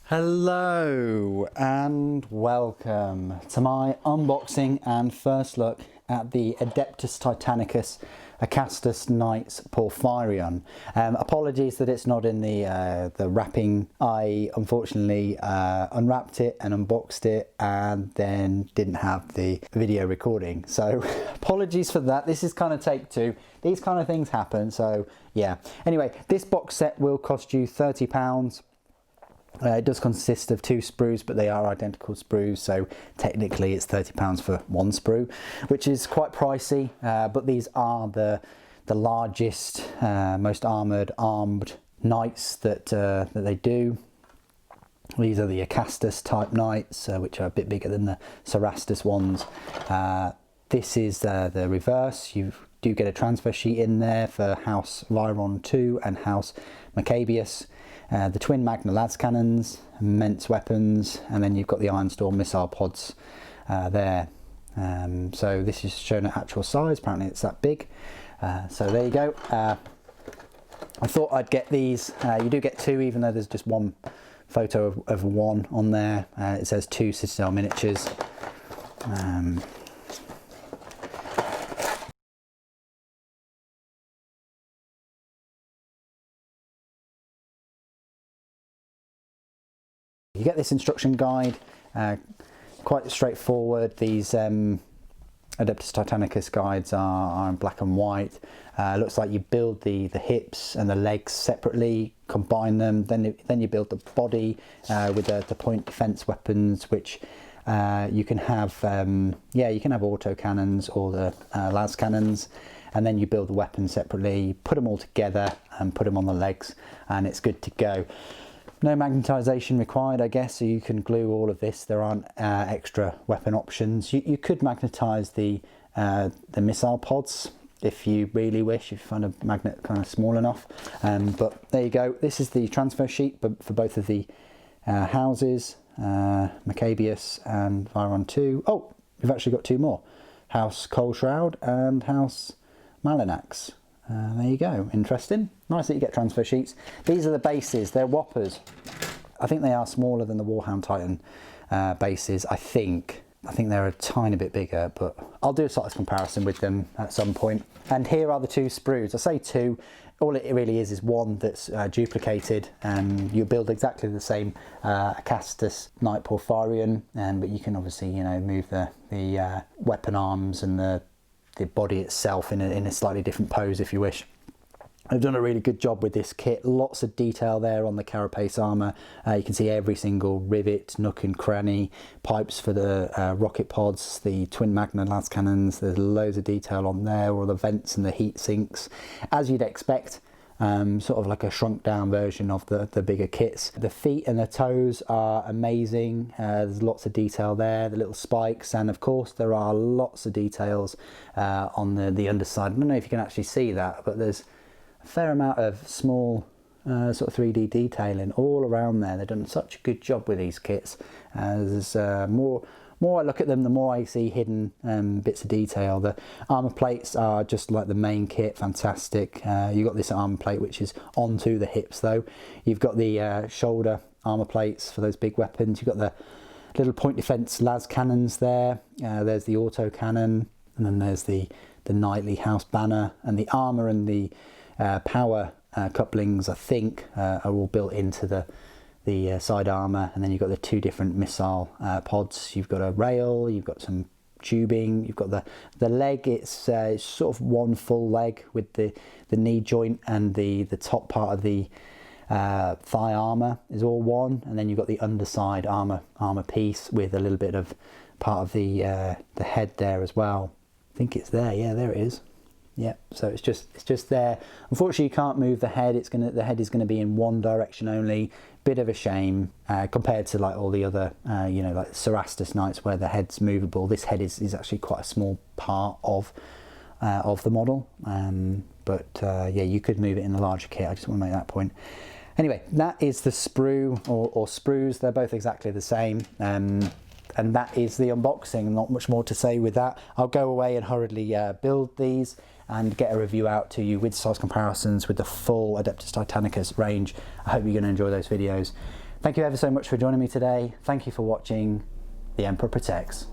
Hello and welcome to my unboxing and first look at the Adeptus Titanicus Acastus Knights Porphyrion. Apologies that it's not in the wrapping. I unfortunately unwrapped it and unboxed it and then didn't have the video recording, so apologies for that. This is kind of take two. These kind of things happen, so yeah. Anyway, this box set will cost you £30. It does consist of 2 sprues, but they are identical sprues, so technically it's £30 for 1 sprue, which is quite pricey. But these are the largest, most armed knights that they do. These are the Acastus type knights, which are a bit bigger than the Cerastus ones. This is the reverse. You do get a transfer sheet in there for House Lyron 2 and House Maccabeus. The twin Magna Lascannons, immense weapons, and then you've got the Ironstorm missile pods there. So this is shown at actual size. Apparently it's that big. So there you go. I thought I'd get these. You do get 2, even though there's just one photo of 1 on there. It says 2 Citadel miniatures. You get this instruction guide, quite straightforward. These Adeptus Titanicus guides are in black and white. Looks like you build the hips and the legs separately, combine them, then you build the body with the point defense weapons, which you can have you can have auto cannons or the las cannons, and then you build the weapons separately, put them all together and put them on the legs, and it's good to go. No magnetisation required, I guess, so you can glue all of this. There aren't extra weapon options. You could magnetise the missile pods if you really wish, if you find a magnet kind of small enough. But there you go. This is the transfer sheet for both of the houses, Maccabeus and Lyron 2. Oh, we've actually got 2 more. House Coalshroud and House Malinax. There you go, interesting. Nice that you get transfer sheets. These are the bases, they're whoppers. I think they are smaller than the Warhammer Titan bases, I think. I think they're a tiny bit bigger, but I'll do a size comparison with them at some point. And here are the 2 sprues. I say 2, all it really is 1 that's duplicated, and you build exactly the same Acastus Knight Porphyrion, but you can obviously, you know, move the weapon arms and the body itself in a slightly different pose if you wish. I've done a really good job with this kit. Lots of detail there on the carapace armour. You can see every single rivet, nook and cranny, pipes for the rocket pods, the twin Magna Lascannons. There's loads of detail on there, all the vents and the heat sinks, as you'd expect. Sort of like a shrunk down version of the bigger kits. The feet and the toes are amazing. There's lots of detail there, the little spikes, and of course there are lots of details on the underside. I don't know if you can actually see that, but there's a fair amount of small sort of 3D detailing all around there. They've done such a good job with these kits. There's more I look at them, the more I see hidden bits of detail. The armour plates are just like the main kit, fantastic. You've got this armour plate which is onto the hips though. You've got the shoulder armour plates for those big weapons. You've got the little point defence las cannons there. There's the auto cannon, and then there's the knightly house banner, and the armour and the power couplings, I think, are all built into the side armour. And then you've got the 2 different missile pods. You've got a rail, you've got some tubing, you've got the leg. It's sort of 1 full leg with the knee joint, and the top part of the thigh armour is all 1, and then you've got the underside armour piece with a little bit of part of the head there as well. I think it's there, yeah, there it is. Yeah, so it's just there. Unfortunately, you can't move the head. The head is gonna be in 1 direction only. Bit of a shame compared to like all the other, you know, like Cerastus Knights where the head's movable. This head is actually quite a small part of the model. Yeah, you could move it in the larger kit. I just want to make that point. Anyway, that is the sprue or sprues. They're both exactly the same. And that is the unboxing. Not much more to say with that. I'll go away and hurriedly build these and get a review out to you with size comparisons with the full Adeptus Titanicus range. I hope you're going to enjoy those videos. Thank you ever so much for joining me today. Thank you for watching. The Emperor Protects.